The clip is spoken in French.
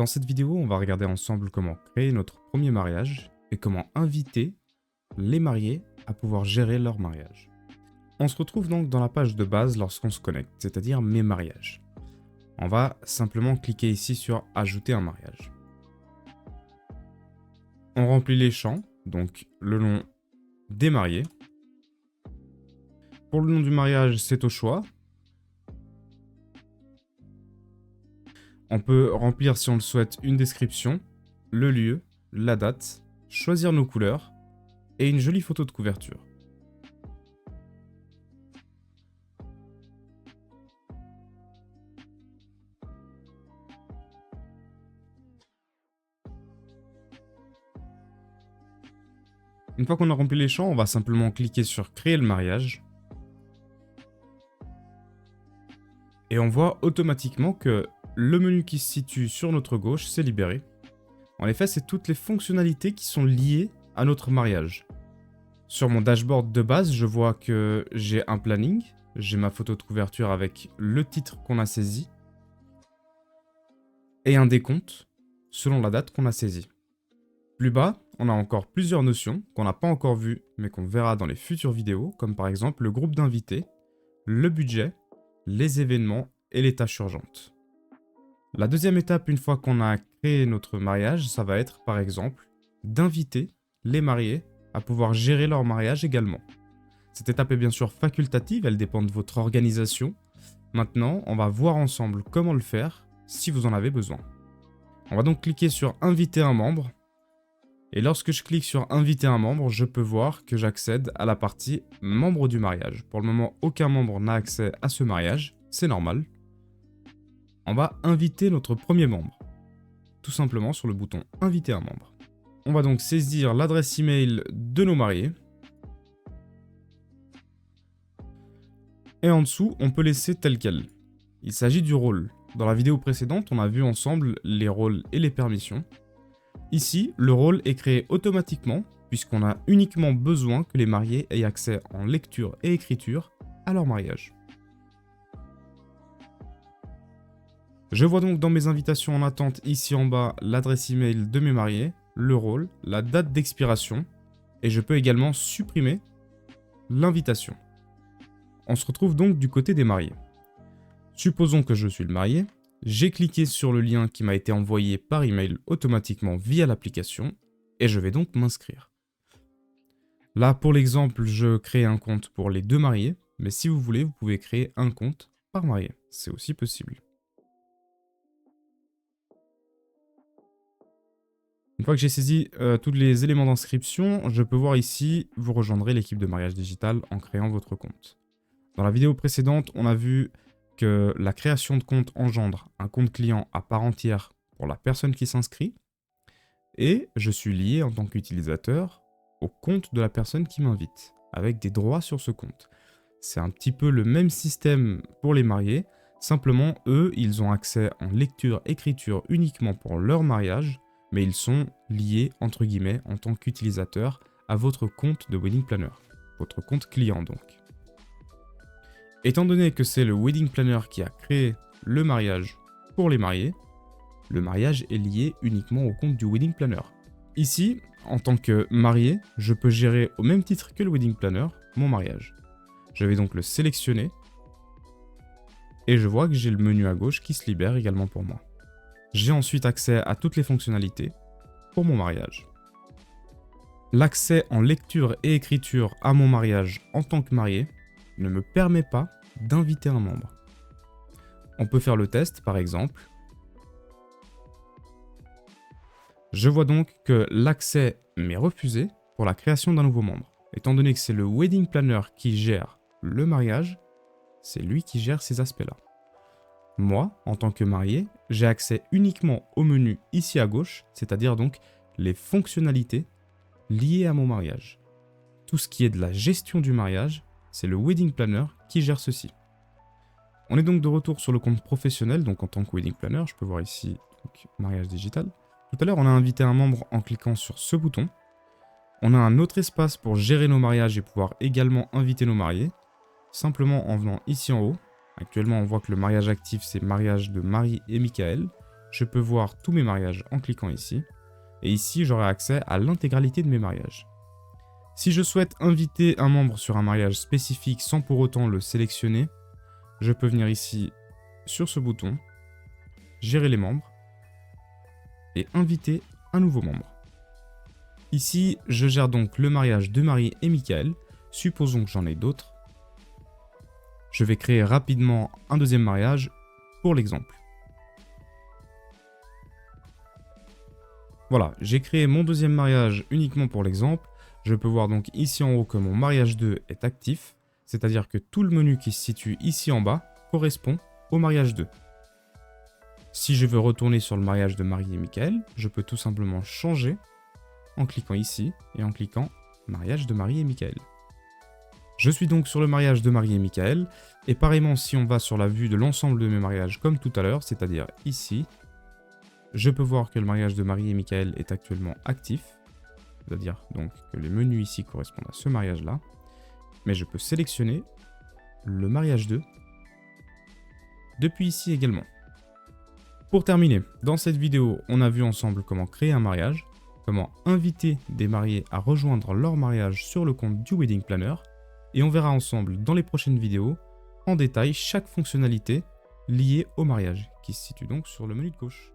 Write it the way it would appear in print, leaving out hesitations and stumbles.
Dans cette vidéo, on va regarder ensemble comment créer notre premier mariage et comment inviter les mariés à pouvoir gérer leur mariage. On se retrouve donc dans la page de base lorsqu'on se connecte, c'est-à-dire mes mariages. On va simplement cliquer ici sur ajouter un mariage. On remplit les champs, donc le nom des mariés. Pour le nom du mariage, c'est au choix. On peut remplir, si on le souhaite, une description, le lieu, la date, choisir nos couleurs et une jolie photo de couverture. Une fois qu'on a rempli les champs, on va simplement cliquer sur créer le mariage. Et on voit automatiquement que le menu qui se situe sur notre gauche s'est libéré. En effet, c'est toutes les fonctionnalités qui sont liées à notre mariage. Sur mon dashboard de base, je vois que j'ai un planning, j'ai ma photo de couverture avec le titre qu'on a saisi et un décompte selon la date qu'on a saisie. Plus bas, on a encore plusieurs notions qu'on n'a pas encore vues mais qu'on verra dans les futures vidéos, comme par exemple le groupe d'invités, le budget, les événements et les tâches urgentes. La deuxième étape, une fois qu'on a créé notre mariage, ça va être par exemple d'inviter les mariés à pouvoir gérer leur mariage également. Cette étape est bien sûr facultative, elle dépend de votre organisation. Maintenant, on va voir ensemble comment le faire si vous en avez besoin. On va donc cliquer sur inviter un membre. Et lorsque je clique sur inviter un membre, je peux voir que j'accède à la partie membre du mariage. Pour le moment, aucun membre n'a accès à ce mariage, c'est normal. On va inviter notre premier membre, tout simplement sur le bouton inviter un membre. On va donc saisir l'adresse email de nos mariés. Et en dessous, on peut laisser tel quel. Il s'agit du rôle. Dans la vidéo précédente, on a vu ensemble les rôles et les permissions. Ici, le rôle est créé automatiquement, puisqu'on a uniquement besoin que les mariés aient accès en lecture et écriture à leur mariage. Je vois donc dans mes invitations en attente ici en bas l'adresse email de mes mariés, le rôle, la date d'expiration, et je peux également supprimer l'invitation. On se retrouve donc du côté des mariés. Supposons que je suis le marié. J'ai cliqué sur le lien qui m'a été envoyé par email automatiquement via l'application et je vais donc m'inscrire. Là, pour l'exemple, je crée un compte pour les deux mariés, mais si vous voulez, vous pouvez créer un compte par marié. C'est aussi possible. Une fois que j'ai saisi tous les éléments d'inscription, je peux voir ici, vous rejoindrez l'équipe de mariage digital en créant votre compte. Dans la vidéo précédente, on a vu que la création de compte engendre un compte client à part entière pour la personne qui s'inscrit, et je suis lié en tant qu'utilisateur au compte de la personne qui m'invite, avec des droits sur ce compte. C'est un petit peu le même système pour les mariés, simplement eux, ils ont accès en lecture-écriture uniquement pour leur mariage, mais ils sont liés, entre guillemets, en tant qu'utilisateurs à votre compte de Wedding Planner, votre compte client donc. Étant donné que c'est le Wedding Planner qui a créé le mariage pour les mariés, le mariage est lié uniquement au compte du Wedding Planner. Ici, en tant que marié, je peux gérer au même titre que le Wedding Planner mon mariage. Je vais donc le sélectionner et je vois que j'ai le menu à gauche qui se libère également pour moi. J'ai ensuite accès à toutes les fonctionnalités pour mon mariage. L'accès en lecture et écriture à mon mariage en tant que marié ne me permet pas d'inviter un membre. On peut faire le test par exemple. Je vois donc que l'accès m'est refusé pour la création d'un nouveau membre. Étant donné que c'est le Wedding Planner qui gère le mariage, c'est lui qui gère ces aspects-là. Moi, en tant que marié, j'ai accès uniquement au menu ici à gauche, c'est-à-dire donc les fonctionnalités liées à mon mariage. Tout ce qui est de la gestion du mariage, c'est le Wedding Planner qui gère ceci. On est donc de retour sur le compte professionnel, donc en tant que Wedding Planner, je peux voir ici donc, mariage digital. Tout à l'heure, on a invité un membre en cliquant sur ce bouton. On a un autre espace pour gérer nos mariages et pouvoir également inviter nos mariés, simplement en venant ici en haut. Actuellement, on voit que le mariage actif, c'est mariage de Marie et Michael. je peux voir tous mes mariages en cliquant ici. Et ici, j'aurai accès à l'intégralité de mes mariages. Si je souhaite inviter un membre sur un mariage spécifique sans pour autant le sélectionner, je peux venir ici sur ce bouton, gérer les membres et inviter un nouveau membre. Ici, je gère donc le mariage de Marie et Michael. Supposons que j'en ai d'autres. Je vais créer rapidement un deuxième mariage pour l'exemple. Voilà, j'ai créé mon deuxième mariage uniquement pour l'exemple. Je peux voir donc ici en haut que mon mariage 2 est actif, c'est-à-dire que tout le menu qui se situe ici en bas correspond au mariage 2. Si je veux retourner sur le mariage de Marie et Michael, je peux tout simplement changer en cliquant ici et en cliquant mariage de Marie et Michael. Je suis donc sur le mariage de Marie et Michael, et pareillement si on va sur la vue de l'ensemble de mes mariages comme tout à l'heure, c'est-à-dire ici, je peux voir que le mariage de Marie et Michael est actuellement actif, c'est-à-dire donc que les menus ici correspondent à ce mariage-là, mais je peux sélectionner le mariage 2 depuis ici également. Pour terminer, dans cette vidéo, on a vu ensemble comment créer un mariage, comment inviter des mariés à rejoindre leur mariage sur le compte du Wedding Planner, et on verra ensemble dans les prochaines vidéos en détail chaque fonctionnalité liée au mariage, qui se situe donc sur le menu de gauche.